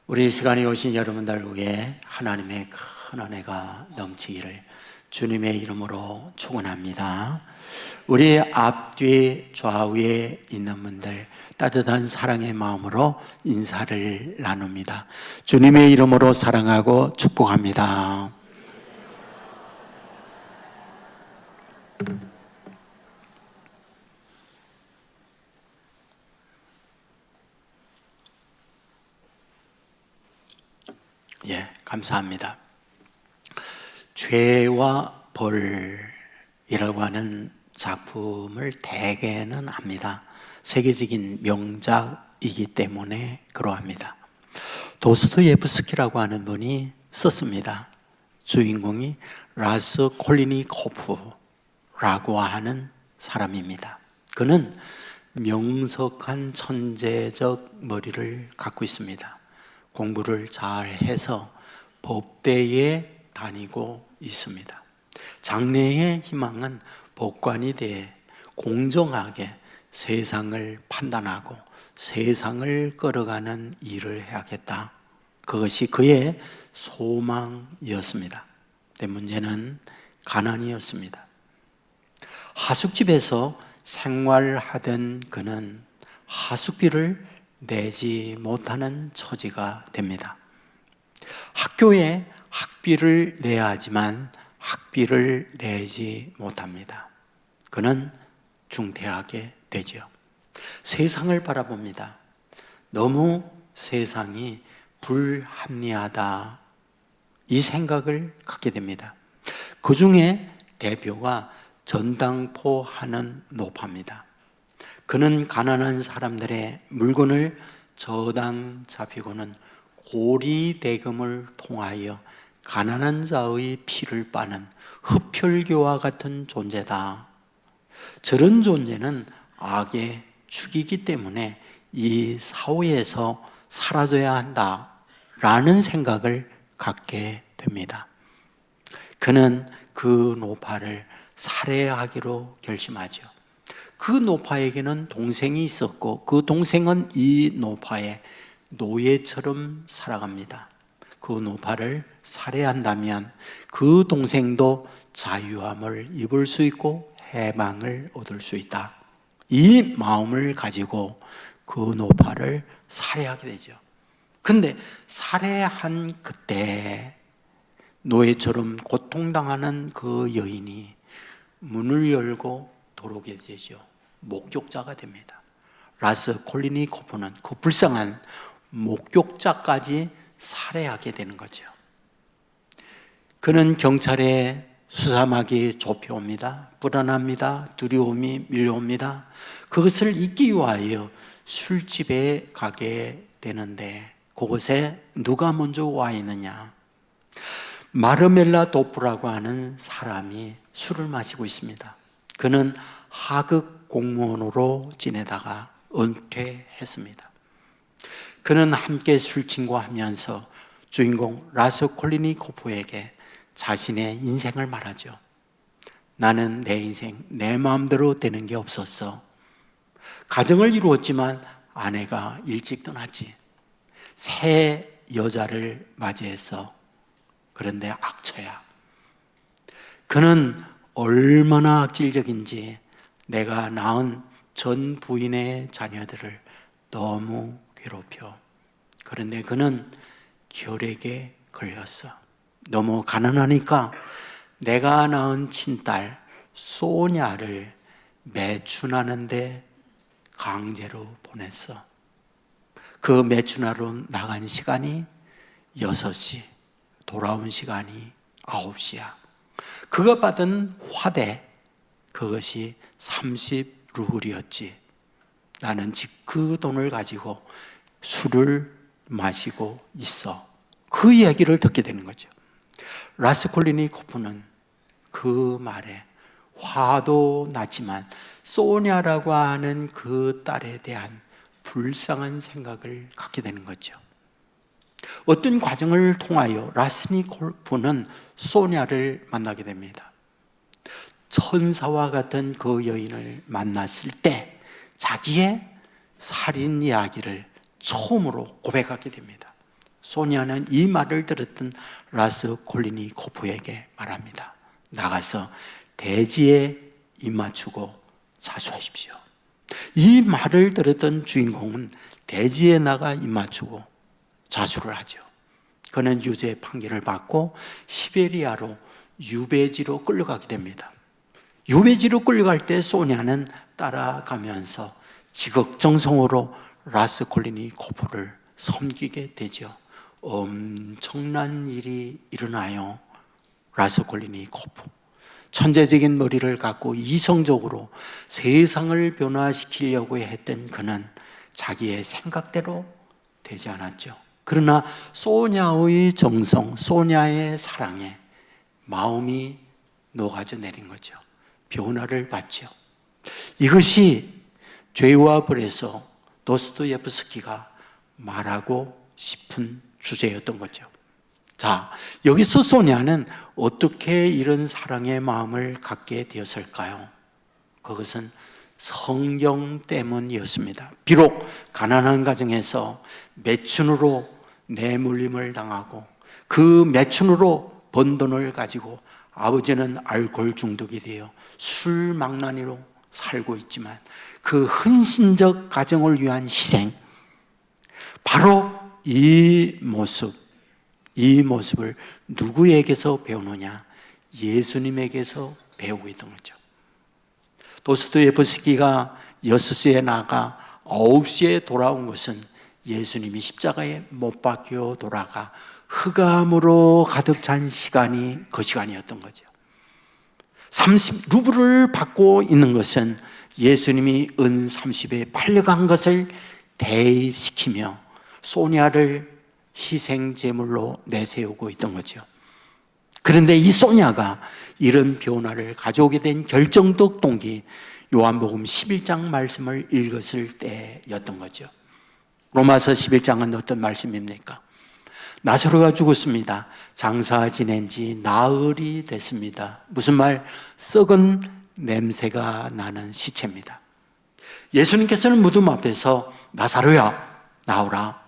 우리 시간에 오신 여러분들 위해 하나님의 큰 은혜가 넘치기를 주님의 이름으로 축원합니다. 우리 앞뒤 좌우에 있는 분들 따뜻한 사랑의 마음으로 인사를 나눕니다. 주님의 이름으로 사랑하고 축복합니다. 감사합니다. 죄와 벌이라고 하는 작품을 대개는 압니다. 세계적인 명작이기 때문에 그러합니다. 도스토예프스키라고 하는 분이 썼습니다. 주인공이 라스콜리니코프라고 하는 사람입니다. 그는 명석한 천재적 머리를 갖고 있습니다. 공부를 잘 해서 법대에 다니고 있습니다. 장래의 희망은 법관이 돼 공정하게 세상을 판단하고 세상을 끌어가는 일을 해야겠다. 그것이 그의 소망이었습니다. 근데 문제는 가난이었습니다. 하숙집에서 생활하던 그는 하숙비를 내지 못하는 처지가 됩니다. 학교에 학비를 내야 하지만 학비를 내지 못합니다. 그는 중퇴하게 되죠. 세상을 바라봅니다. 너무 세상이 불합리하다, 이 생각을 갖게 됩니다. 그 중에 대표가 전당포 하는 노파입니다. 그는 가난한 사람들의 물건을 저당 잡히고는 고리대금을 통하여 가난한 자의 피를 빠는 흡혈귀와 같은 존재다. 저런 존재는 악의 축이기 때문에 이 사회에서 사라져야 한다라는 생각을 갖게 됩니다. 그는 그 노파를 살해하기로 결심하죠. 그 노파에게는 동생이 있었고 그 동생은 이 노파의 노예처럼 살아갑니다. 그 노파를 살해한다면 그 동생도 자유함을 입을 수 있고 해방을 얻을 수 있다. 이 마음을 가지고 그 노파를 살해하게 되죠. 근데 살해한 그때 노예처럼 고통당하는 그 여인이 문을 열고 들어오게 되죠. 목격자가 됩니다. 라스콜리니코프는 그 불쌍한 목격자까지 살해하게 되는 거죠. 그는 경찰에 수사막이 좁혀옵니다. 불안합니다. 두려움이 밀려옵니다. 그것을 잊기 위하여 술집에 가게 되는데 그곳에 누가 먼저 와 있느냐? 마르멜라 도프라고 하는 사람이 술을 마시고 있습니다. 그는 하급 공무원으로 지내다가 은퇴했습니다. 그는 함께 술친구하면서 주인공 라스콜리니코프에게 자신의 인생을 말하죠. 나는 내 인생 내 마음대로 되는 게 없었어. 가정을 이루었지만 아내가 일찍 떠났지. 새 여자를 맞이했어. 그런데 악처야. 그는 얼마나 악질적인지 내가 낳은 전 부인의 자녀들을 너무 괴롭혀. 그런데 그는 결핵에 걸렸어. 너무 가난하니까 내가 낳은 친딸 소냐를 매춘하는데 강제로 보냈어. 그 매춘하러 나간 시간이 6시, 돌아온 시간이 9시야. 그가 받은 화대, 그것이 30루블이었지. 나는 즉 그 돈을 가지고 술을 마시고 있어. 그 이야기를 듣게 되는 거죠. 라스콜리니코프는 그 말에 화도 났지만 소냐라고 하는 그 딸에 대한 불쌍한 생각을 갖게 되는 거죠. 어떤 과정을 통하여 라스콜리니코프는 소냐를 만나게 됩니다. 천사와 같은 그 여인을 만났을 때 자기의 살인 이야기를 처음으로 고백하게 됩니다. 소니아는 이 말을 들었던 라스콜리니코프에게 말합니다. 나가서 대지에 입맞추고 자수하십시오. 이 말을 들었던 주인공은 대지에 나가 입맞추고 자수를 하죠. 그는 유죄 판결을 받고 시베리아로 유배지로 끌려가게 됩니다. 유배지로 끌려갈 때 소니아는 따라가면서 지극정성으로 라스콜리니코프를 섬기게 되죠. 엄청난 일이 일어나요. 라스콜리니코프, 천재적인 머리를 갖고 이성적으로 세상을 변화시키려고 했던 그는 자기의 생각대로 되지 않았죠. 그러나 소냐의 정성, 소냐의 사랑에 마음이 녹아져 내린 거죠. 변화를 받죠. 이것이 죄와 벌에서 도스토옙스키가 말하고 싶은 주제였던 거죠. 자, 여기서 소냐는 어떻게 이런 사랑의 마음을 갖게 되었을까요? 그것은 성경 때문이었습니다. 비록 가난한 가정에서 매춘으로 내몰림을 당하고 그 매춘으로 번 돈을 가지고 아버지는 알코올 중독이 되어 술망나니로 살고 있지만 그 헌신적 가정을 위한 희생, 바로 이 모습을 누구에게서 배우느냐? 예수님에게서 배우고 있던 거죠. 도스토옙스키가 6시에 나가 9시에 돌아온 것은 예수님이 십자가에 못 박혀 돌아가 흑암으로 가득 찬 시간이 그 시간이었던 거죠. 30루블을 받고 있는 것은 예수님이 은 30에 팔려간 것을 대입시키며 소냐를 희생제물로 내세우고 있던 거죠. 그런데 이 소냐가 이런 변화를 가져오게 된 결정적 동기, 요한복음 11장 말씀을 읽었을 때였던 거죠. 로마서 11장은 어떤 말씀입니까? 나사로가 죽었습니다. 장사 지낸 지 나흘이 됐습니다. 무슨 말? 썩은 냄새가 나는 시체입니다. 예수님께서는 무덤 앞에서 나사로야 나오라.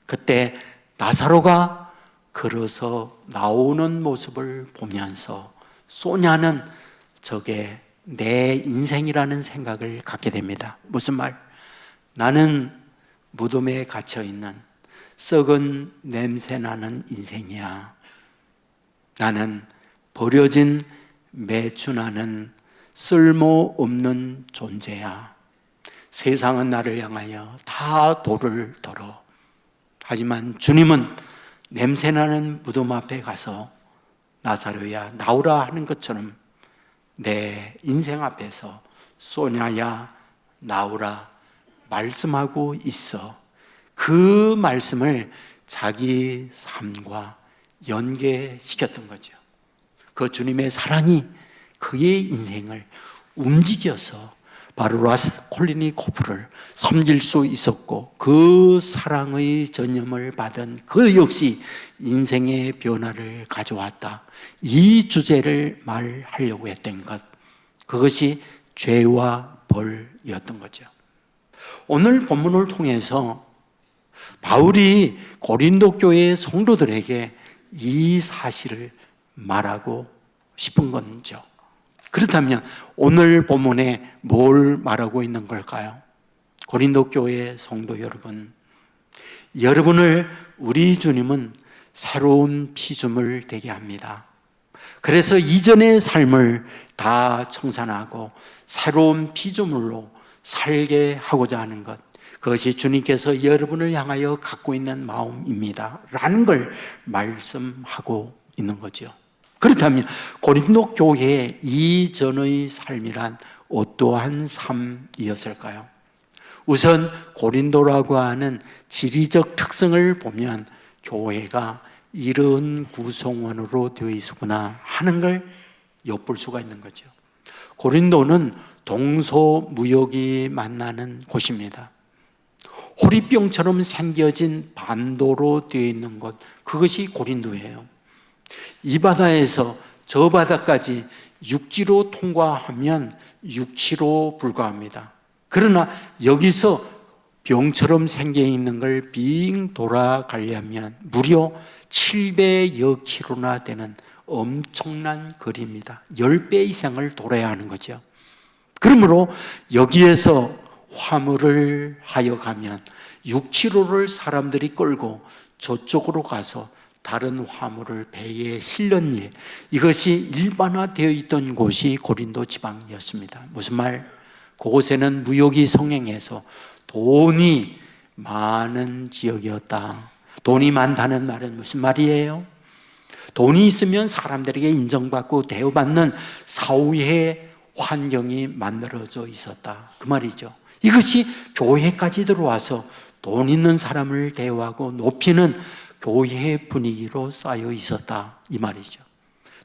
그때 나사로가 걸어서 나오는 모습을 보면서 소냐는 저게 내 인생이라는 생각을 갖게 됩니다. 무슨 말? 나는 무덤에 갇혀있는 썩은 냄새나는 인생이야. 나는 버려진 매춘하는 쓸모없는 존재야. 세상은 나를 향하여 다 돌을 덜어. 하지만 주님은 냄새나는 무덤 앞에 가서 나사로야 나오라 하는 것처럼 내 인생 앞에서 소냐야 나오라 말씀하고 있어. 그 말씀을 자기 삶과 연계시켰던 거죠. 그 주님의 사랑이 그의 인생을 움직여서 바로 라스콜리니코프를 섬길 수 있었고, 그 사랑의 전념을 받은 그 역시 인생의 변화를 가져왔다. 이 주제를 말하려고 했던 것, 그것이 죄와 벌이었던 거죠. 오늘 본문을 통해서 바울이 고린도 교회 성도들에게 이 사실을 말하고 싶은 건죠. 그렇다면 오늘 본문에 뭘 말하고 있는 걸까요? 고린도 교회 성도 여러분, 여러분을 우리 주님은 새로운 피조물 되게 합니다. 그래서 이전의 삶을 다 청산하고 새로운 피조물로 살게 하고자 하는 것, 그것이 주님께서 여러분을 향하여 갖고 있는 마음입니다 라는 걸 말씀하고 있는 거죠. 그렇다면 고린도 교회의 이전의 삶이란 어떠한 삶이었을까요? 우선 고린도라고 하는 지리적 특성을 보면 교회가 이런 구성원으로 되어 있구나 하는 걸 엿볼 수가 있는 거죠. 고린도는 동서무역이 만나는 곳입니다. 호리병처럼 생겨진 반도로 되어 있는 곳, 그것이 고린도예요. 이 바다에서 저 바다까지 육지로 통과하면 6km 불과합니다. 그러나 여기서 병처럼 생겨 있는 걸 빙 돌아가려면 무려 700여 킬로나 되는 엄청난 거리입니다. 10배 이상을 돌아야 하는 거죠. 그러므로 여기에서 화물을 하여 가면 6km를 사람들이 끌고 저쪽으로 가서 다른 화물을 배에 실는 일, 이것이 일반화되어 있던 곳이 고린도 지방이었습니다. 무슨 말? 그곳에는 무역이 성행해서 돈이 많은 지역이었다. 돈이 많다는 말은 무슨 말이에요? 돈이 있으면 사람들에게 인정받고 대우받는 사회의 환경이 만들어져 있었다, 그 말이죠. 이것이 교회까지 들어와서 돈 있는 사람을 대우하고 높이는 교회의 분위기로 쌓여 있었다, 이 말이죠.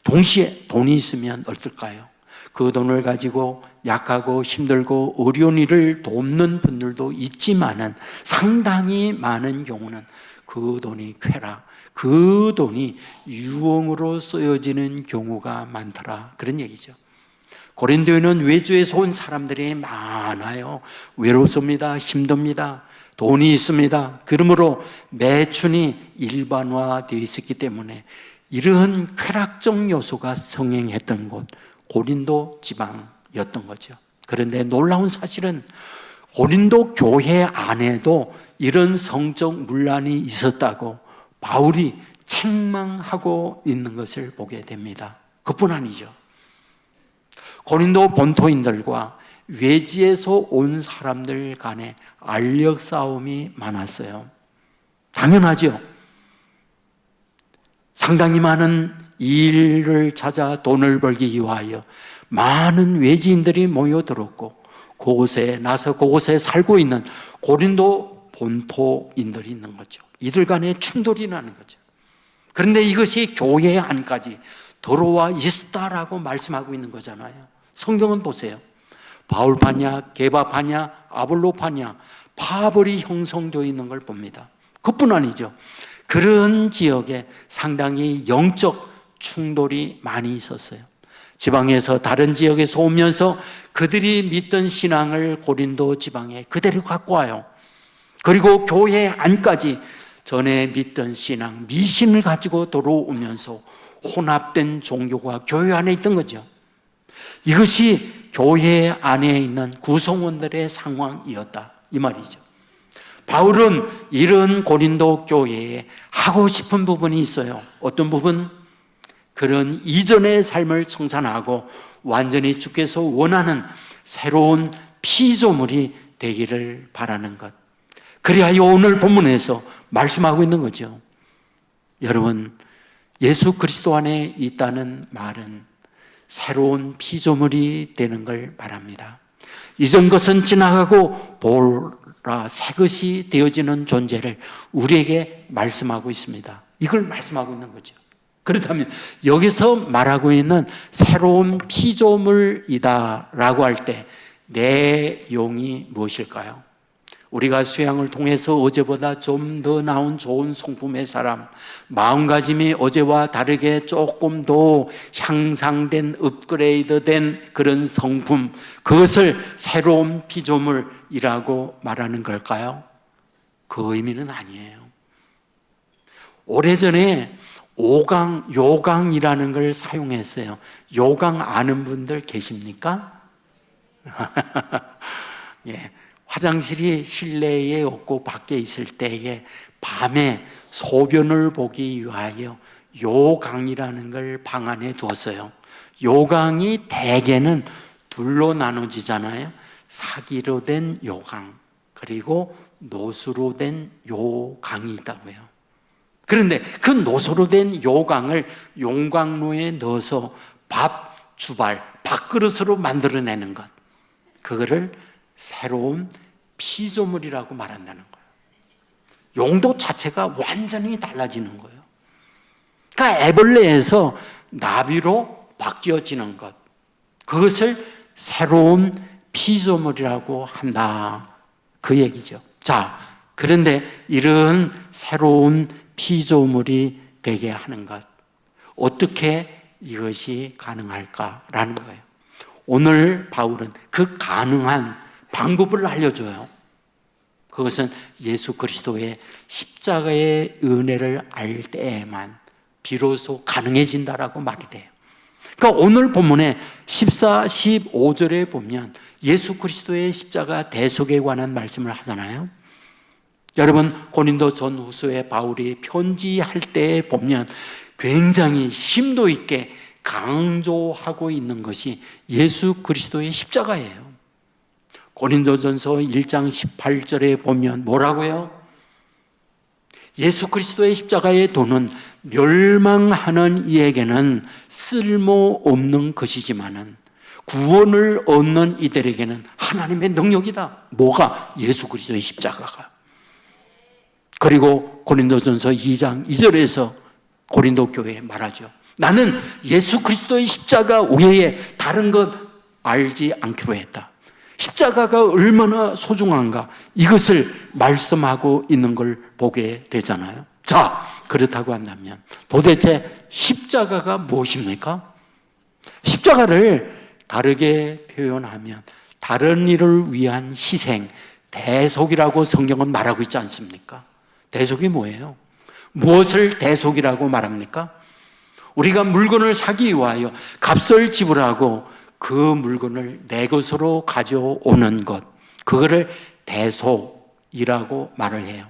동시에 돈이 있으면 어떨까요? 그 돈을 가지고 약하고 힘들고 어려운 일을 돕는 분들도 있지만은 상당히 많은 경우는 그 돈이 쾌락, 그 돈이 유흥으로 쓰여지는 경우가 많더라, 그런 얘기죠. 고린도에는 외주에서 온 사람들이 많아요. 외롭습니다. 힘듭니다. 돈이 있습니다. 그러므로 매춘이 일반화되어 있었기 때문에 이러한 쾌락적 요소가 성행했던 곳, 고린도 지방이었던 거죠. 그런데 놀라운 사실은 고린도 교회 안에도 이런 성적 문란이 있었다고 바울이 책망하고 있는 것을 보게 됩니다. 그뿐 아니죠. 고린도 본토인들과 외지에서 온 사람들 간에 알력 싸움이 많았어요. 당연하죠. 상당히 많은 일을 찾아 돈을 벌기 위하여 많은 외지인들이 모여들었고 그곳에 나서 그곳에 살고 있는 고린도 본토인들이 있는 거죠. 이들 간에 충돌이 나는 거죠. 그런데 이것이 교회 안까지 들어와 있다라고 말씀하고 있는 거잖아요. 성경은 보세요. 바울파냐, 게바파냐, 아볼로파냐, 파벌이 형성되어 있는 걸 봅니다. 그뿐 아니죠. 그런 지역에 상당히 영적 충돌이 많이 있었어요. 지방에서 다른 지역에서 오면서 그들이 믿던 신앙을 고린도 지방에 그대로 갖고 와요. 그리고 교회 안까지 전에 믿던 신앙, 미신을 가지고 들어오면서 혼합된 종교가 교회 안에 있던 거죠. 이것이 교회 안에 있는 구성원들의 상황이었다, 이 말이죠. 바울은 이런 고린도 교회에 하고 싶은 부분이 있어요. 어떤 부분? 그런 이전의 삶을 청산하고 완전히 주께서 원하는 새로운 피조물이 되기를 바라는 것. 그리하여 오늘 본문에서 말씀하고 있는 거죠. 여러분, 예수 그리스도 안에 있다는 말은 새로운 피조물이 되는 걸 말합니다. 이전 것은 지나가고 보라 새 것이 되어지는 존재를 우리에게 말씀하고 있습니다. 이걸 말씀하고 있는 거죠. 그렇다면 여기서 말하고 있는 새로운 피조물이다라고 할 때 내용이 무엇일까요? 우리가 수양을 통해서 어제보다 좀 더 나은 좋은 성품의 사람, 마음가짐이 어제와 다르게 조금 더 향상된 업그레이드된 그런 성품, 그것을 새로운 피조물이라고 말하는 걸까요? 그 의미는 아니에요. 오래전에 요강이라는 걸 사용했어요. 요강 아는 분들 계십니까? 예. 화장실이 실내에 없고 밖에 있을 때에 밤에 소변을 보기 위하여 요강이라는 걸 방 안에 두었어요. 요강이 대개는 둘로 나눠지잖아요. 사기로 된 요강, 그리고 노수로 된 요강이 있다고요. 그런데 그 노수로 된 요강을 용광로에 넣어서 밥 주발, 밥그릇으로 만들어내는 것, 그거를 새로운 피조물이라고 말한다는 거예요. 용도 자체가 완전히 달라지는 거예요. 그러니까 애벌레에서 나비로 바뀌어지는 것, 그것을 새로운 피조물이라고 한다, 그 얘기죠. 자, 그런데 이런 새로운 피조물이 되게 하는 것, 어떻게 이것이 가능할까라는 거예요. 오늘 바울은 그 가능한 방법을 알려줘요. 그것은 예수 그리스도의 십자가의 은혜를 알 때에만 비로소 가능해진다라고 말이 돼요. 그러니까 오늘 본문에 14, 15절에 보면 예수 그리스도의 십자가 대속에 관한 말씀을 하잖아요. 여러분, 고린도 전후서에 바울이 편지할 때 보면 굉장히 심도 있게 강조하고 있는 것이 예수 그리스도의 십자가예요. 고린도전서 1장 18절에 보면 뭐라고요? 예수 그리스도의 십자가의 도는 멸망하는 이에게는 쓸모없는 것이지만은 구원을 얻는 이들에게는 하나님의 능력이다. 뭐가? 예수 그리스도의 십자가가. 그리고 고린도전서 2장 2절에서 고린도 교회에 말하죠. 나는 예수 그리스도의 십자가 외에 다른 것 알지 않기로 했다. 십자가가 얼마나 소중한가 이것을 말씀하고 있는 걸 보게 되잖아요. 자, 그렇다고 한다면 도대체 십자가가 무엇입니까? 십자가를 다르게 표현하면 다른 일을 위한 희생, 대속이라고 성경은 말하고 있지 않습니까? 대속이 뭐예요? 무엇을 대속이라고 말합니까? 우리가 물건을 사기 위하여 값을 지불하고 그 물건을 내 것으로 가져오는 것, 그거를 대속이라고 말을 해요.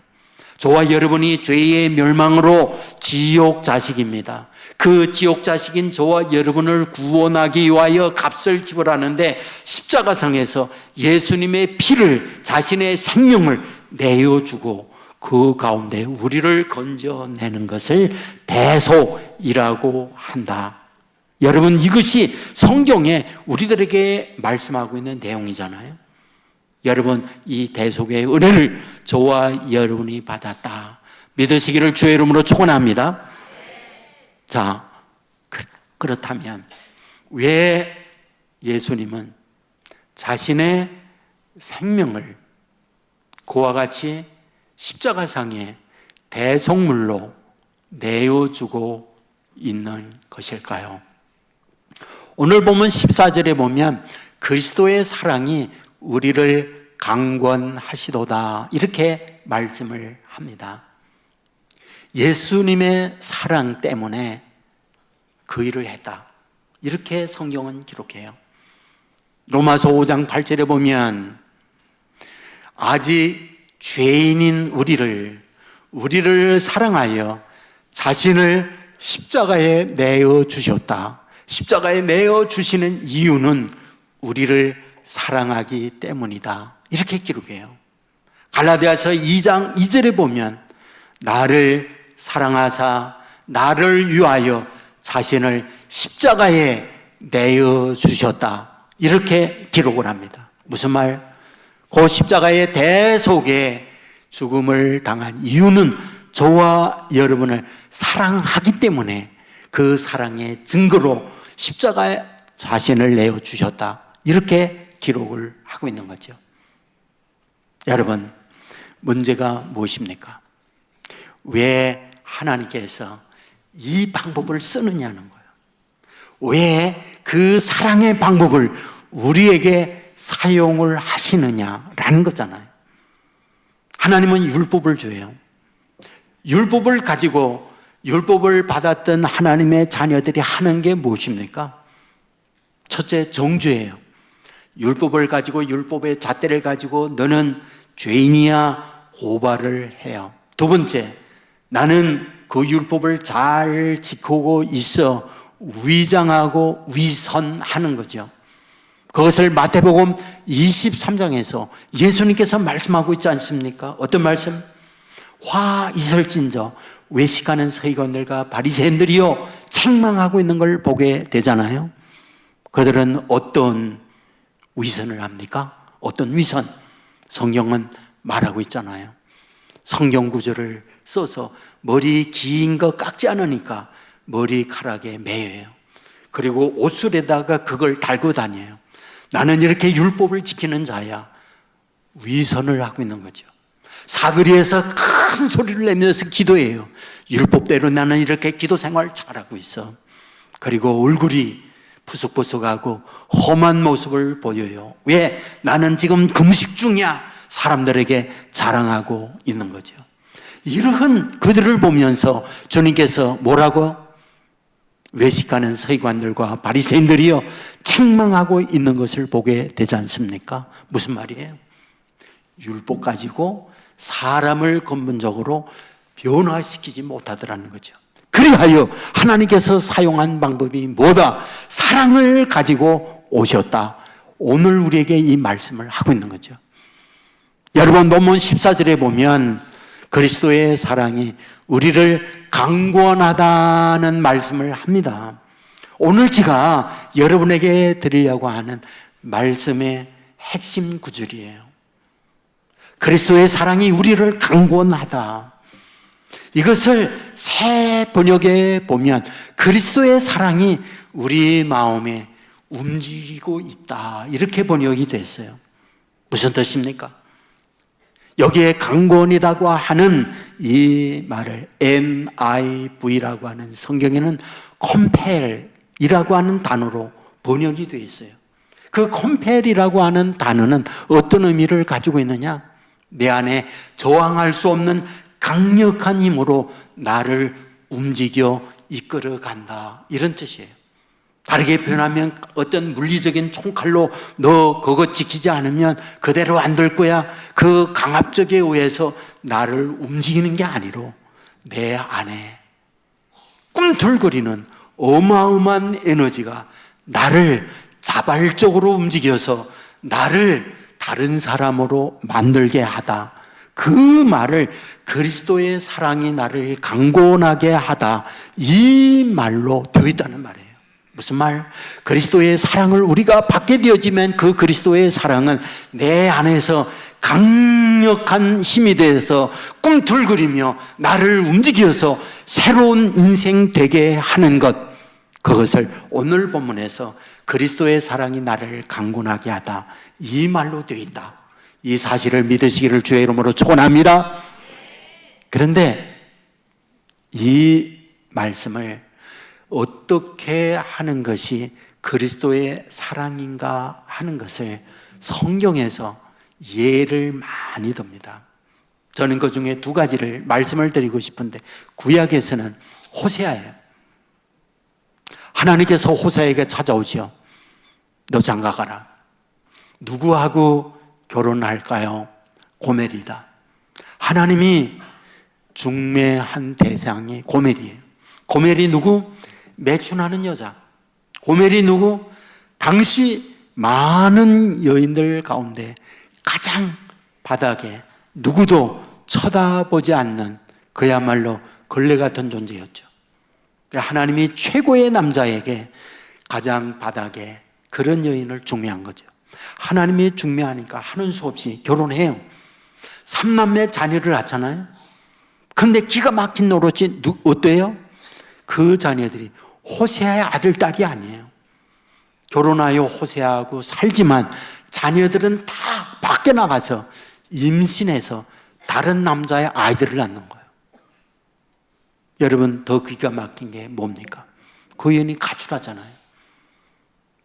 저와 여러분이 죄의 멸망으로 지옥 자식입니다. 그 지옥 자식인 저와 여러분을 구원하기 위하여 값을 지불하는데 십자가상에서 예수님의 피를, 자신의 생명을 내어주고 그 가운데 우리를 건져내는 것을 대속이라고 한다. 여러분, 이것이 성경에 우리들에게 말씀하고 있는 내용이잖아요. 여러분, 이 대속의 은혜를 저와 여러분이 받았다 믿으시기를 주의 이름으로 축원합니다. 자, 그렇다면 왜 예수님은 자신의 생명을 그와 같이 십자가상에 대속물로 내어주고 있는 것일까요? 오늘 보면 14절에 보면 그리스도의 사랑이 우리를 강권하시도다 이렇게 말씀을 합니다. 예수님의 사랑 때문에 그 일을 했다 이렇게 성경은 기록해요. 로마서 5장 8절에 보면 아직 죄인인 우리를 사랑하여 자신을 십자가에 내어주셨다. 십자가에 내어주시는 이유는 우리를 사랑하기 때문이다 이렇게 기록해요. 갈라디아서 2장 2절에 보면 나를 사랑하사 나를 위하여 자신을 십자가에 내어주셨다 이렇게 기록을 합니다. 무슨 말? 그 십자가의 대속에 죽음을 당한 이유는 저와 여러분을 사랑하기 때문에 그 사랑의 증거로 십자가에 자신을 내어주셨다 이렇게 기록을 하고 있는 거죠. 여러분, 문제가 무엇입니까? 왜 하나님께서 이 방법을 쓰느냐는 거예요. 왜 그 사랑의 방법을 우리에게 사용을 하시느냐라는 거잖아요. 하나님은 율법을 줘요. 율법을 가지고 율법을 받았던 하나님의 자녀들이 하는 게 무엇입니까? 첫째, 정죄예요. 율법을 가지고 율법의 잣대를 가지고 너는 죄인이야 고발을 해요. 두 번째, 나는 그 율법을 잘 지키고 있어 위장하고 위선하는 거죠. 그것을 마태복음 23장에서 예수님께서 말씀하고 있지 않습니까? 어떤 말씀? 화 있을진저 외식하는 서기관들과 바리새인들이요 책망하고 있는 걸 보게 되잖아요. 그들은 어떤 위선을 합니까? 어떤 위선? 성경은 말하고 있잖아요. 성경 구절을 써서 머리 긴 거 깎지 않으니까 머리카락에 매여요. 그리고 옷술에다가 그걸 달고 다녀요. 나는 이렇게 율법을 지키는 자야. 위선을 하고 있는 거죠. 사거리에서 큰 소리를 내면서 기도해요. 율법대로 나는 이렇게 기도 생활 잘하고 있어. 그리고 얼굴이 푸석푸석하고 험한 모습을 보여요. 왜? 나는 지금 금식 중이야. 사람들에게 자랑하고 있는 거죠. 이러한 그들을 보면서 주님께서 뭐라고? 외식하는 서기관들과 바리새인들이요 책망하고 있는 것을 보게 되지 않습니까? 무슨 말이에요? 율법 가지고 사람을 근본적으로 변화시키지 못하더라는 거죠. 그리하여 하나님께서 사용한 방법이 뭐다? 사랑을 가지고 오셨다. 오늘 우리에게 이 말씀을 하고 있는 거죠. 여러분 본문 14절에 보면 그리스도의 사랑이 우리를 강권하다는 말씀을 합니다. 오늘 제가 여러분에게 드리려고 하는 말씀의 핵심 구절이에요. 그리스도의 사랑이 우리를 강권하다. 이것을 새 번역에 보면 그리스도의 사랑이 우리 마음에 움직이고 있다. 이렇게 번역이 됐어요. 무슨 뜻입니까? 여기에 강권이라고 하는 이 말을 NIV라고 하는 성경에는 compel이라고 하는 단어로 번역이 되어 있어요. 그 compel이라고 하는 단어는 어떤 의미를 가지고 있느냐? 내 안에 저항할 수 없는 강력한 힘으로 나를 움직여 이끌어 간다. 이런 뜻이에요. 다르게 표현하면 어떤 물리적인 총칼로 너 그거 지키지 않으면 그대로 안 될 거야. 그 강압적에 의해서 나를 움직이는 게 아니로 내 안에 꿈틀거리는 어마어마한 에너지가 나를 자발적으로 움직여서 나를 다른 사람으로 만들게 하다. 그 말을 그리스도의 사랑이 나를 강권하게 하다. 이 말로 되어 있다는 말이에요. 무슨 말? 그리스도의 사랑을 우리가 받게 되어지면 그 그리스도의 사랑은 내 안에서 강력한 힘이 되어서 꿈틀거리며 나를 움직여서 새로운 인생 되게 하는 것. 그것을 오늘 본문에서 그리스도의 사랑이 나를 강권하게 하다. 이 말로 되어 있다. 이 사실을 믿으시기를 주의 이름으로 축원합니다. 그런데 이 말씀을 어떻게 하는 것이 그리스도의 사랑인가 하는 것을 성경에서 예를 많이 듭니다. 저는 그 중에 두 가지를 말씀을 드리고 싶은데 구약에서는 호세아예요. 하나님께서 호세아에게 찾아오죠. 너 장가가라. 누구하고 결혼할까요? 고멜이다. 하나님이 중매한 대상이 고멜이에요. 고멜이 누구? 매춘하는 여자. 고멜이 누구? 당시 많은 여인들 가운데 가장 바닥에 누구도 쳐다보지 않는 그야말로 걸레 같은 존재였죠. 하나님이 최고의 남자에게 가장 바닥에 그런 여인을 중매한 거죠. 하나님이 중매하니까 하는 수 없이 결혼해요. 3남매 자녀를 낳잖아요. 그런데 기가 막힌 노릇이 어때요? 그 자녀들이 호세아의 아들, 딸이 아니에요. 결혼하여 호세아하고 살지만 자녀들은 다 밖에 나가서 임신해서 다른 남자의 아이들을 낳는 거예요. 여러분 더 기가 막힌 게 뭡니까? 그 여인이 가출하잖아요.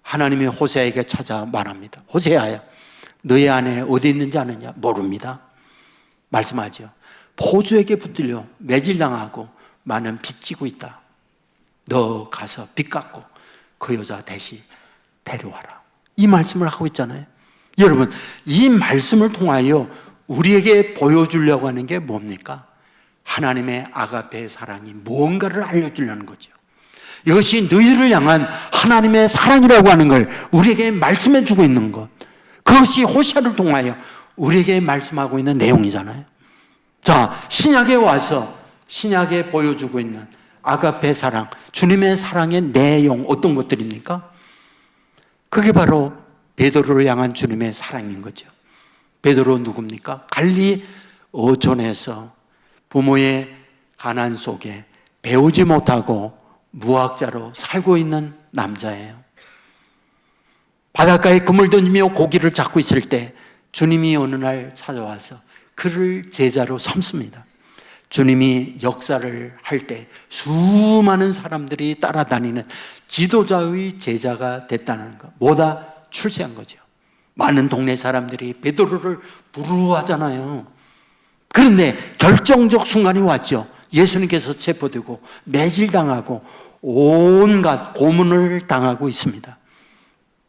하나님이 호세아에게 찾아 말합니다. 호세아야, 너의 아내 어디 있는지 아느냐? 모릅니다. 말씀하죠. 포주에게 붙들려 매질당하고 많은 빚지고 있다. 너 가서 빚 갚고 그 여자 대신 데려와라. 이 말씀을 하고 있잖아요. 여러분 이 말씀을 통하여 우리에게 보여주려고 하는 게 뭡니까? 하나님의 아가페의 사랑이 뭔가를 알려주려는 거죠. 이것이 너희를 향한 하나님의 사랑이라고 하는 걸 우리에게 말씀해 주고 있는 것. 그것이 호세아를 통하여 우리에게 말씀하고 있는 내용이잖아요. 자, 신약에 와서 신약에 보여주고 있는 아가페 사랑, 주님의 사랑의 내용 어떤 것들입니까? 그게 바로 베드로를 향한 주님의 사랑인 거죠. 베드로 누굽니까? 갈리 어촌에서 부모의 가난 속에 배우지 못하고 무학자로 살고 있는 남자예요. 바닷가에 그물 던지며 고기를 잡고 있을 때 주님이 어느 날 찾아와서 그를 제자로 삼습니다. 주님이 역사를 할 때 수많은 사람들이 따라다니는 지도자의 제자가 됐다는 것. 뭐다? 출세한 거죠. 많은 동네 사람들이 베드로를 부러워하잖아요. 그런데 결정적 순간이 왔죠. 예수님께서 체포되고 매질당하고 온갖 고문을 당하고 있습니다.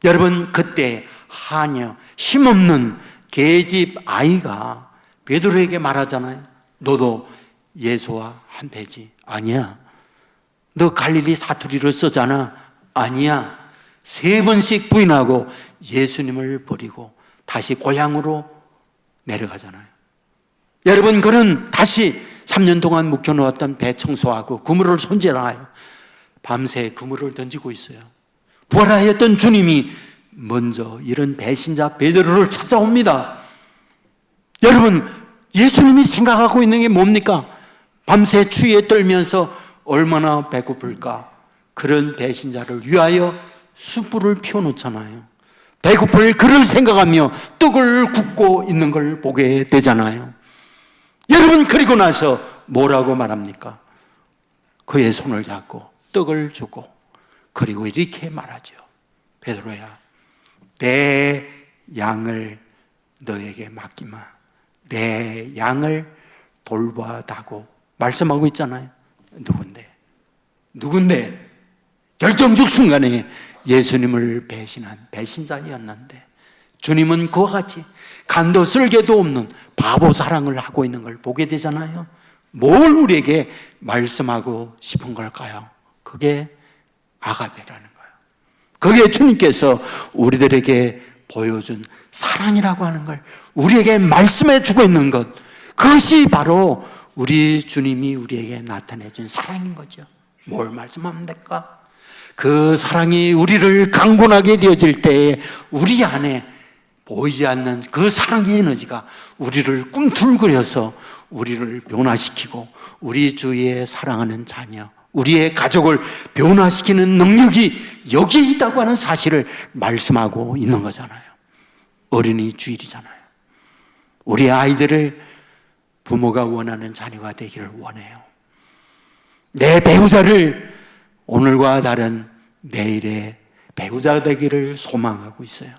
여러분, 그때 하녀, 힘없는 계집 아이가 베드로에게 말하잖아요. 너도 예수와 한패지? 아니야. 너 갈릴리 사투리를 쓰잖아? 아니야. 3번씩 부인하고 예수님을 버리고 다시 고향으로 내려가잖아요. 여러분, 그는 다시 3년 동안 묵혀놓았던 배 청소하고 그물을 손질하여 밤새 그물을 던지고 있어요. 부활하였던 주님이 먼저 이런 배신자 베드로를 찾아옵니다. 여러분, 예수님이 생각하고 있는 게 뭡니까? 밤새 추위에 떨면서 얼마나 배고플까? 그런 배신자를 위하여 숯불을 피워놓잖아요. 배고플 그를 생각하며 떡을 굽고 있는 걸 보게 되잖아요. 여러분, 그리고 나서 뭐라고 말합니까? 그의 손을 잡고 떡을 주고 그리고 이렇게 말하죠. 베드로야, 내 양을 너에게 맡기마. 내 양을 돌봐다고 말씀하고 있잖아요. 누군데? 결정적 순간에 예수님을 배신한 배신자였는데 주님은 그와 같이 간도 쓸개도 없는 바보 사랑을 하고 있는 걸 보게 되잖아요. 뭘 우리에게 말씀하고 싶은 걸까요? 그게 아가페라는 거예요. 그게 주님께서 우리들에게 보여준 사랑이라고 하는 걸 우리에게 말씀해 주고 있는 것, 그것이 바로 우리 주님이 우리에게 나타내 준 사랑인 거죠. 뭘 말씀하면 될까? 그 사랑이 우리를 강건하게 되어질 때에 우리 안에 보이지 않는 그 사랑의 에너지가 우리를 꿈틀거려서 우리를 변화시키고 우리 주위에 사랑하는 자녀, 우리의 가족을 변화시키는 능력이 여기에 있다고 하는 사실을 말씀하고 있는 거잖아요. 어린이 주일이잖아요. 우리 아이들을 부모가 원하는 자녀가 되기를 원해요. 내 배우자를 오늘과 다른 내일의 배우자가 되기를 소망하고 있어요.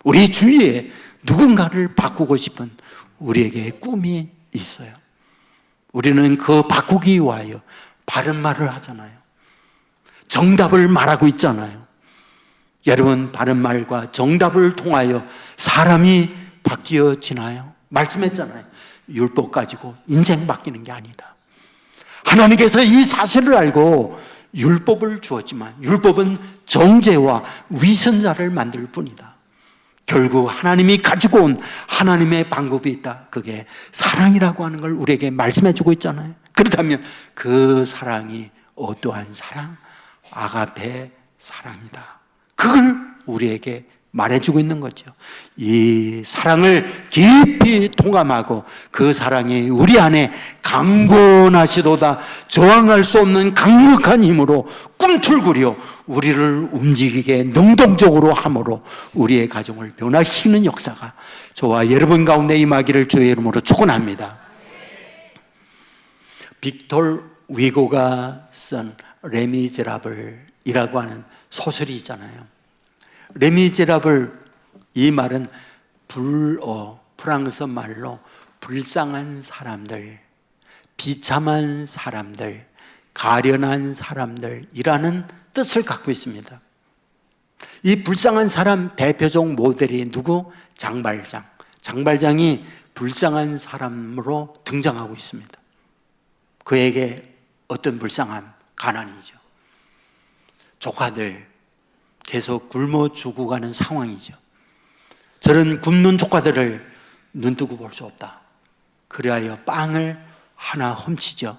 우리 주위에 누군가를 바꾸고 싶은 우리에게 꿈이 있어요. 우리는 그 바꾸기 위하여 바른 말을 하잖아요. 정답을 말하고 있잖아요. 여러분, 바른 말과 정답을 통하여 사람이 바뀌어지나요? 말씀했잖아요. 율법 가지고 인생 바뀌는 게 아니다. 하나님께서 이 사실을 알고 율법을 주었지만 율법은 정죄와 위선자를 만들 뿐이다. 결국 하나님이 가지고 온 하나님의 방법이 있다. 그게 사랑이라고 하는 걸 우리에게 말씀해 주고 있잖아요. 그렇다면 그 사랑이 어떠한 사랑? 아가페 사랑이다. 그걸 우리에게 말해주고 있는 거죠. 이 사랑을 깊이 통감하고 그 사랑이 우리 안에 강건하시도다 저항할 수 없는 강력한 힘으로 꿈틀거려 우리를 움직이게 능동적으로 함으로 우리의 가정을 변화시키는 역사가 저와 여러분 가운데 임하기를 주의 이름으로 축원합니다. 빅톨 위고가 쓴 레미제라블이라고 하는 소설이 있잖아요. 레미제라블, 이 말은 프랑스 말로 불쌍한 사람들, 비참한 사람들, 가련한 사람들이라는 뜻을 갖고 있습니다. 이 불쌍한 사람 대표적 모델이 누구? 장발장. 장발장이 불쌍한 사람으로 등장하고 있습니다. 그에게 어떤 불쌍함? 가난이죠. 조카들 계속 굶어 죽어가는 상황이죠. 저런 굶는 조카들을 눈뜨고 볼 수 없다. 그리하여 빵을 하나 훔치죠.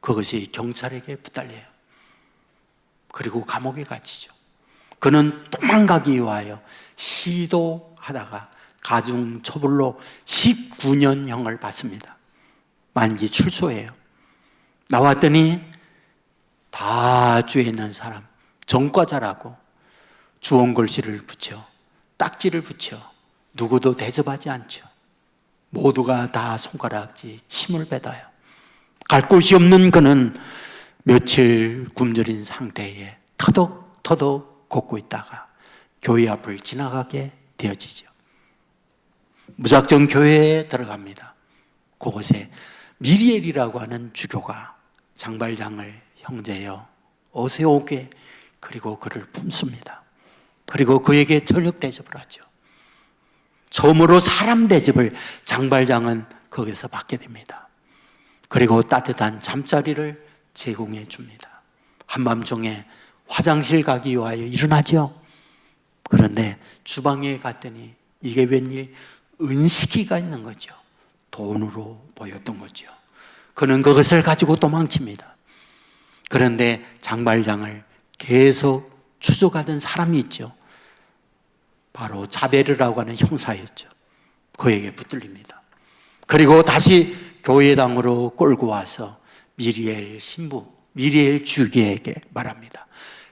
그것이 경찰에게 붙달려요. 그리고 감옥에 갇히죠. 그는 도망가기 위하여 시도하다가 가중처벌로 19년형을 받습니다. 만기 출소해요. 나왔더니 다 죄 있는 사람, 전과자라고 주홍글씨를 붙여 딱지를 붙여 누구도 대접하지 않죠. 모두가 다 손가락질 침을 뱉어요. 갈 곳이 없는 그는 며칠 굶주린 상태에 터덕터덕 걷고 있다가 교회 앞을 지나가게 되어지죠. 무작정 교회에 들어갑니다. 그곳에 미리엘이라고 하는 주교가 장발장을 형제여 어서 오게, 그리고 그를 품습니다. 그리고 그에게 저녁 대접을 하죠. 처음으로 사람 대접을 장발장은 거기서 받게 됩니다. 그리고 따뜻한 잠자리를 제공해 줍니다. 한밤중에 화장실 가기 위하여 일어나죠. 그런데 주방에 갔더니 이게 웬일 은식이가 있는 거죠. 돈으로 보였던 거죠. 그는 그것을 가지고 도망칩니다. 그런데 장발장을 계속 추적하던 사람이 있죠. 바로 자베르라고 하는 형사였죠. 그에게 붙들립니다. 그리고 다시 교회당으로 끌고 와서 미리엘 신부, 미리엘 주교에게 말합니다.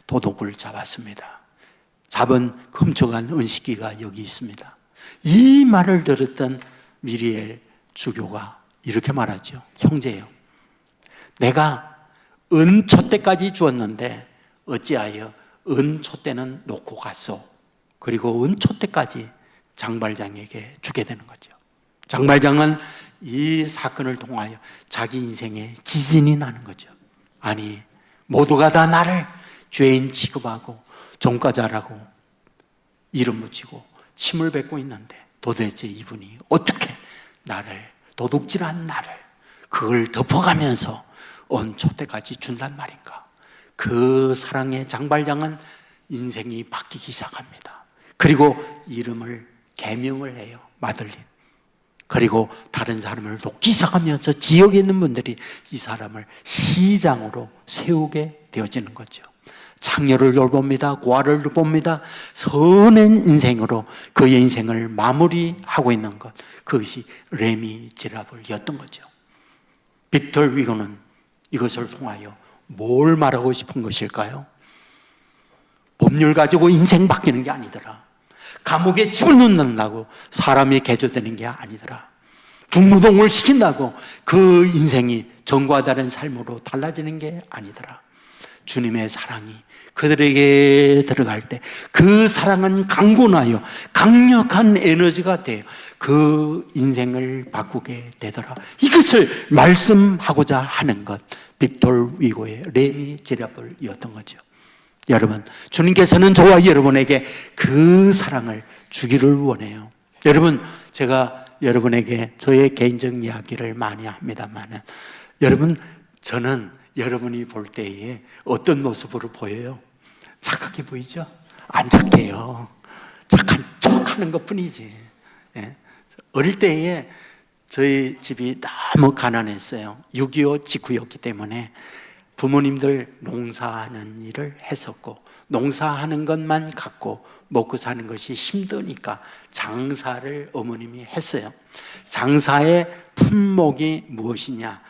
도둑을 잡았습니다. 잡은 훔쳐간 은식이가 여기 있습니다. 이 말을 들었던 미리엘 주교가 이렇게 말하죠. 형제요, 내가 은촛대까지 주었는데 어찌하여 은촛대는 놓고 갔소? 그리고 은촛대까지 장발장에게 주게 되는 거죠. 장발장은 이 사건을 통하여 자기 인생에 지진이 나는 거죠. 아니, 모두가 다 나를 죄인 취급하고 종가자라고 이름 붙이고 침을 뱉고 있는데 도대체 이분이 어떻게 나를, 도둑질한 나를 그걸 덮어가면서 은촛대까지 준단 말인가? 그 사랑의 장발장은 인생이 바뀌기 시작합니다. 그리고 이름을 개명을 해요. 마들린. 그리고 다른 사람을 돕기 시작하면서 지역에 있는 분들이 이 사람을 시장으로 세우게 되어지는 거죠. 창녀를 돌봅니다. 고아를 돌봅니다. 선한 인생으로 그의 인생을 마무리하고 있는 것, 그것이 레미 제라블이었던 거죠. 빅터 위고는 이것을 통하여 뭘 말하고 싶은 것일까요? 법률 가지고 인생 바뀌는 게 아니더라. 감옥에 집어넣는다고 사람이 개조되는 게 아니더라. 중노동을 시킨다고 그 인생이 전과 다른 삶으로 달라지는 게 아니더라. 주님의 사랑이 그들에게 들어갈 때 그 사랑은 강건하여 강력한 에너지가 돼요. 그 인생을 바꾸게 되더라. 이것을 말씀하고자 하는 것, 빅톨 위고의 레미 제라블이었던 거죠. 여러분, 주님께서는 저와 여러분에게 그 사랑을 주기를 원해요. 여러분, 제가 여러분에게 저의 개인적 이야기를 많이 합니다만, 여러분, 저는 여러분이 볼 때에 어떤 모습으로 보여요? 착하게 보이죠? 안 착해요. 착한 척하는 것 뿐이지. 예. 어릴 때에 저희 집이 너무 가난했어요. 6.25 직후였기 때문에 부모님들 농사하는 일을 했었고, 농사하는 것만 갖고 먹고 사는 것이 힘드니까 장사를 어머님이 했어요. 장사의 품목이 무엇이냐?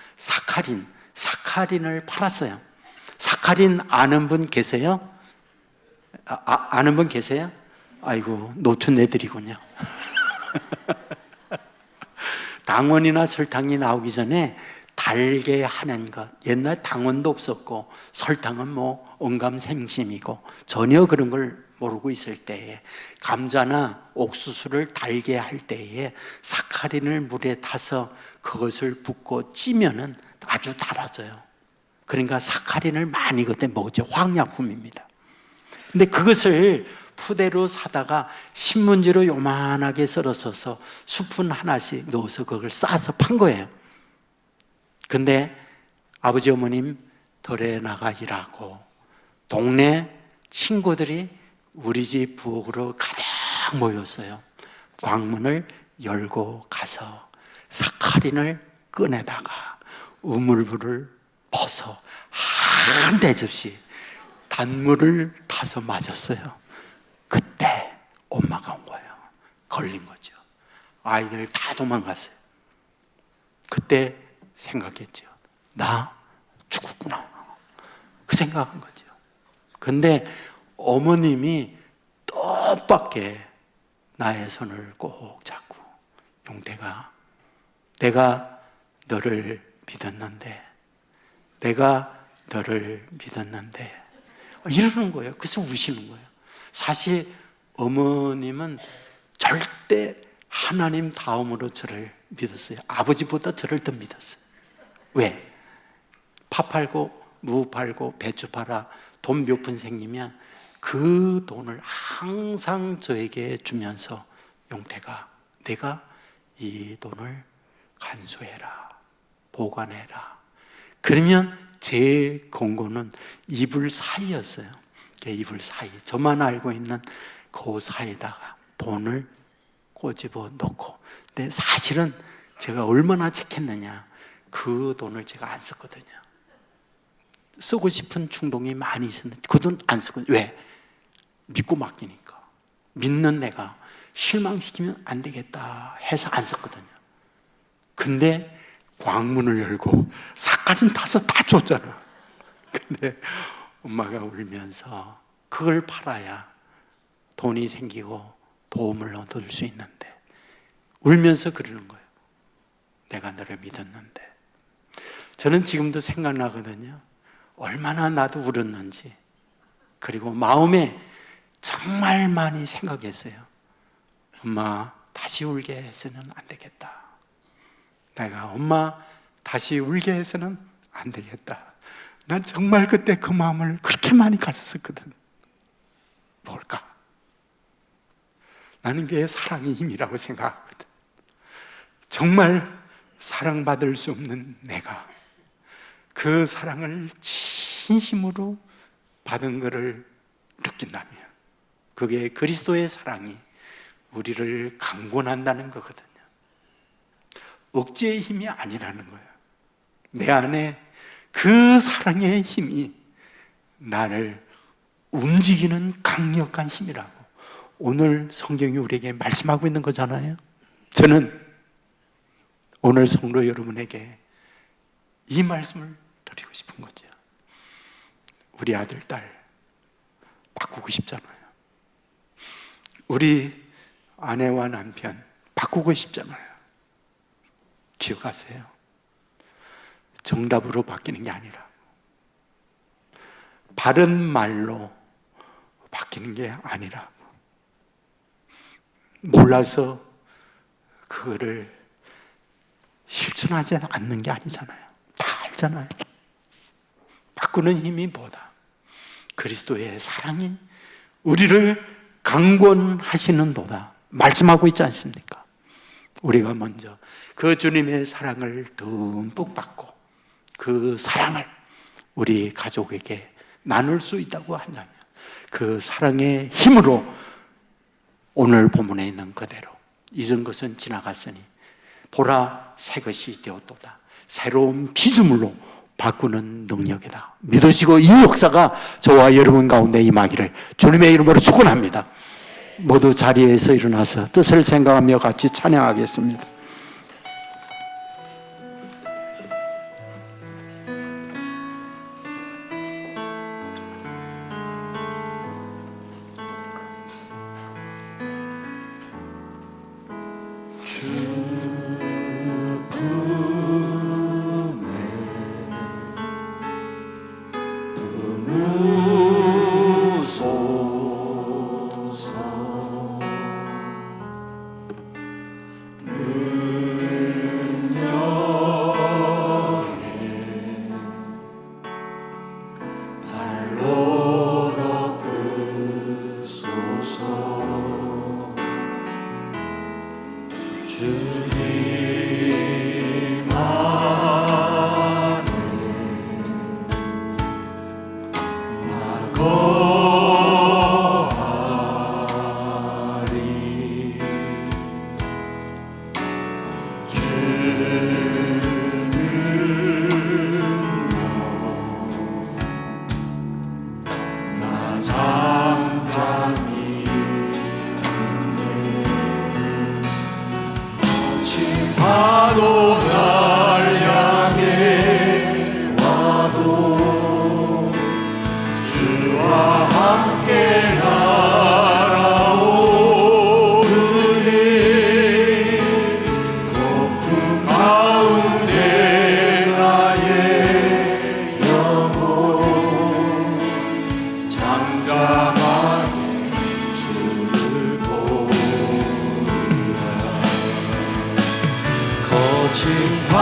사카린을 팔았어요. 사카린 아는 분 계세요? 아는 분 계세요? 아이고, 노춘 애들이군요. 당원이나 설탕이 나오기 전에 달게 하는 것, 옛날 당원도 없었고 설탕은 뭐 언감생심이고 전혀 그런 걸 모르고 있을 때에 감자나 옥수수를 달게 할 때에 사카린을 물에 타서 그것을 붓고 찌면은 아주 달아져요. 그러니까 사카린을 많이 그때 먹었죠. 화학약품입니다. 근데 그것을 푸대로 사다가 신문지로 요만하게 썰어서 스푼 하나씩 넣어서 그걸 싸서 판 거예요. 근데 아버지 어머님 덜에 나가 일하고 동네 친구들이 우리 집 부엌으로 가득 모였어요. 광문을 열고 가서 사카린을 꺼내다가 우물물을 퍼서 한 대접시 단물을 타서 맞았어요. 그때 엄마가 온 거예요. 걸린 거죠. 아이들 다 도망갔어요. 그때 생각했죠. 나 죽었구나. 그 생각한 거죠. 근데 어머님이 뜻밖의 나의 손을 꼭 잡고, 용태가, 내가 너를 믿었는데 이러는 거예요. 그래서 우시는 거예요. 사실 어머님은 절대 하나님 다음으로 저를 믿었어요. 아버지보다 저를 더 믿었어요. 왜? 파 팔고 무 팔고 배추 팔아 돈 몇 푼 생기면 그 돈을 항상 저에게 주면서 용태가 내가 이 돈을 간수해라, 보관해라. 그러면 제 공고는 이불 사이였어요. 이불 사이, 저만 알고 있는 그 사이에다가 돈을 꼬집어 놓고. 근데 사실은 제가 얼마나 착했느냐, 그 돈을 제가 안 썼거든요. 쓰고 싶은 충동이 많이 있었는데 그 돈 안 쓰거든요. 왜? 믿고 맡기니까. 믿는 내가 실망시키면 안 되겠다 해서 안 썼거든요. 근데 광문을 열고 삿갈인 타서 다 줬잖아. 근데 엄마가 울면서 그걸 팔아야 돈이 생기고 도움을 얻을 수 있는데, 울면서 그러는 거예요. 내가 너를 믿었는데. 저는 지금도 생각나거든요. 얼마나 나도 울었는지. 그리고 마음에 정말 많이 생각했어요. 엄마 다시 울게 해서는 안 되겠다. 내가 엄마 다시 울게 해서는 안 되겠다. 난 정말 그때 그 마음을 그렇게 많이 갔었거든. 뭘까? 나는 그게 사랑의 힘이라고 생각하거든. 정말 사랑받을 수 없는 내가 그 사랑을 진심으로 받은 것을 느낀다면 그게 그리스도의 사랑이 우리를 강권한다는 거거든요. 억제의 힘이 아니라는 거예요. 내 안에 그 사랑의 힘이 나를 움직이는 강력한 힘이라고 오늘 성경이 우리에게 말씀하고 있는 거잖아요. 저는 오늘 성도 여러분에게 이 말씀을 드리고 싶은 거죠. 우리 아들, 딸 바꾸고 싶잖아요. 우리 아내와 남편 바꾸고 싶잖아요. 기억하세요. 정답으로 바뀌는 게 아니라 바른 말로 바뀌는 게 아니라 몰라서 그거를 실천하지 않는 게 아니잖아요. 다 알잖아요. 바꾸는 힘이 뭐다? 그리스도의 사랑이 우리를 강권하시는 도다 말씀하고 있지 않습니까? 우리가 먼저 그 주님의 사랑을 듬뿍 받고 그 사랑을 우리 가족에게 나눌 수 있다고 한다면 그 사랑의 힘으로 오늘 본문에 있는 그대로 잊은 것은 지나갔으니 보라 새 것이 되었도다. 새로운 피조물로 바꾸는 능력이다. 믿으시고 이 역사가 저와 여러분 가운데 임하기를 주님의 이름으로 축원합니다. 모두 자리에서 일어나서 뜻을 생각하며 같이 찬양하겠습니다. 그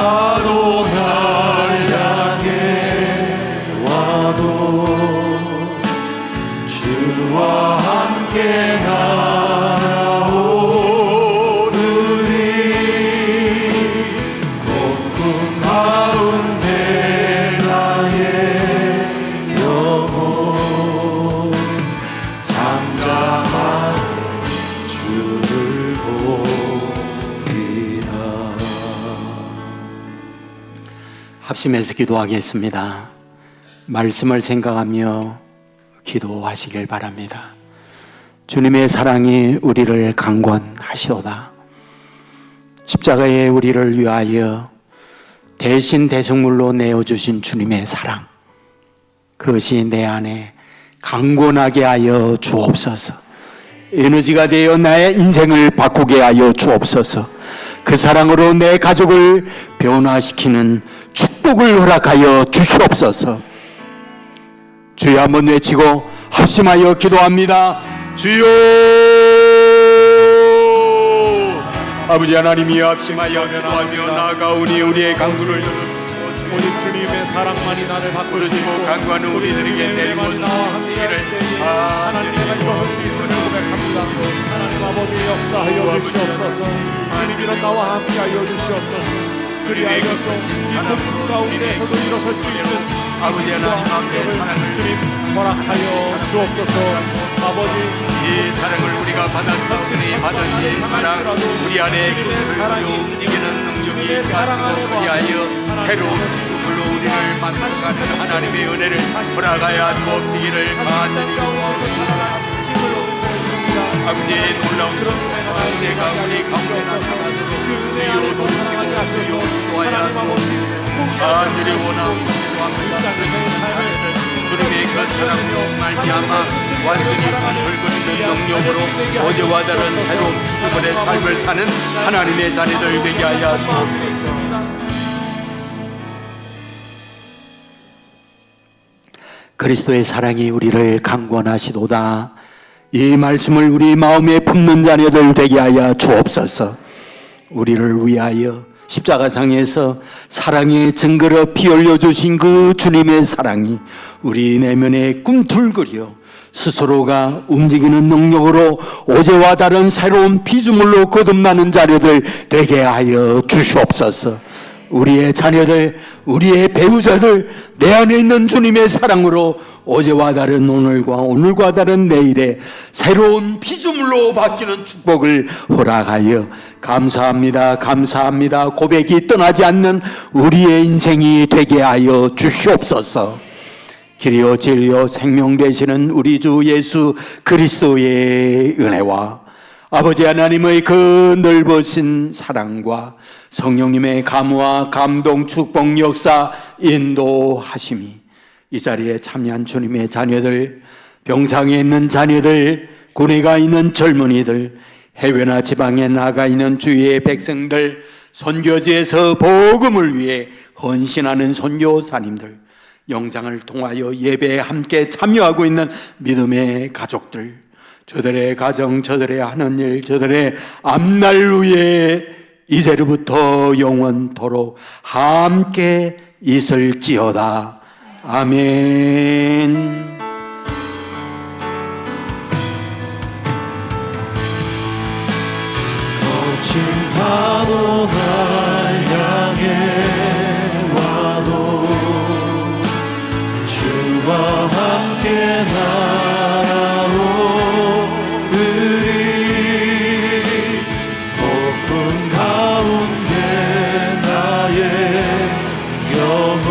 파도 날 향해 와도 주와 함께 날아오르니 폭풍 가운데 나의 영혼 잠잠하게 주를 보리라. 합심해서 기도하겠습니다. 말씀을 생각하며 기도하시길 바랍니다. 주님의 사랑이 우리를 강권하시오다. 십자가에 우리를 위하여 대신 대속물로 내어주신 주님의 사랑, 그것이 내 안에 강권하게 하여 주옵소서. 에너지가 되어 나의 인생을 바꾸게 하여 주옵소서. 그 사랑으로 내 가족을 변화시키는 축복을 허락하여 주시옵소서. 주여 한번 외치고 합심하여 기도합니다. 주여, 아버지 하나님이여, 합심하여 기도하며 나아가오니 우리의 강구를 열어주시고 오직 주님의 사랑만이 나를 바꿀 수 있고 강구하는 우리들에게 내리고 주시기를 하나님, 내가 이거 할 수 있음을 고백합니다. 하나님 아버지 역사하여 주시옵소서. 주님이여 나와 함께하여 주시옵소서. 그리하여서 이 폭풍 가운데서도 일어설 수 있는 아버지 하나님 앞에 사랑을 주님 허락하여 주옵소서. 아버지, 이 사랑을 우리가 받았사오니 받은 이 사랑 우리 안에 사랑이 움직이는 능력이 있게 하시고 그리하여 새로운 기쁨으로 우리를 만나가는 하나님의 은혜를 허락하여 주옵시기를 간절히 아버지의 놀라운 은혜가 우리 가운데 나타나도록 주여 도우시고 주여 인도하여 주옵시고 간절히 원하옵고 기도합니다. 주님의 그 사랑으로 말미암아 완전히 붉어지는 능력으로 어제와 다른 새로운 피조물의 삶을 사는 하나님의 자녀들 되게 하여 주옵소서. 그리스도의 사랑이 우리를 강권하시도다. 이 말씀을 우리 마음에 품는 자녀들 되게 하여 주옵소서. 우리를 위하여 십자가상에서 사랑의 증거로 피 흘려주신 그 주님의 사랑이 우리 내면에 꿈틀거려 스스로가 움직이는 능력으로 어제와 다른 새로운 피조물로 거듭나는 자녀들 되게 하여 주시옵소서. 우리의 자녀들, 우리의 배우자들, 내 안에 있는 주님의 사랑으로 어제와 다른 오늘과 오늘과 다른 내일에 새로운 피조물로 바뀌는 축복을 허락하여 감사합니다, 감사합니다 고백이 떠나지 않는 우리의 인생이 되게 하여 주시옵소서. 길이요 진리요 생명 되시는 우리 주 예수 그리스도의 은혜와 아버지 하나님의 그 넓으신 사랑과 성령님의 감화, 감동, 축복, 역사, 인도하심이 이 자리에 참여한 주님의 자녀들, 병상에 있는 자녀들, 군에 가 있는 젊은이들, 해외나 지방에 나가 있는 주의 백성들, 선교지에서 복음을 위해 헌신하는 선교사님들, 영상을 통하여 예배에 함께 참여하고 있는 믿음의 가족들, 저들의 가정, 저들의 하는 일, 저들의 앞날 위에 이제로부터 영원토록 함께 있을지어다. 아멘. 거친 파도 날 향해 와도 주와 함께 날아오르리 폭풍 가운데 나의 영혼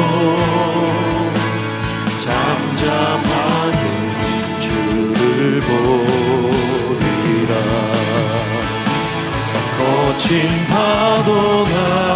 잠잠하게 주를 보리라. 거친 파도 날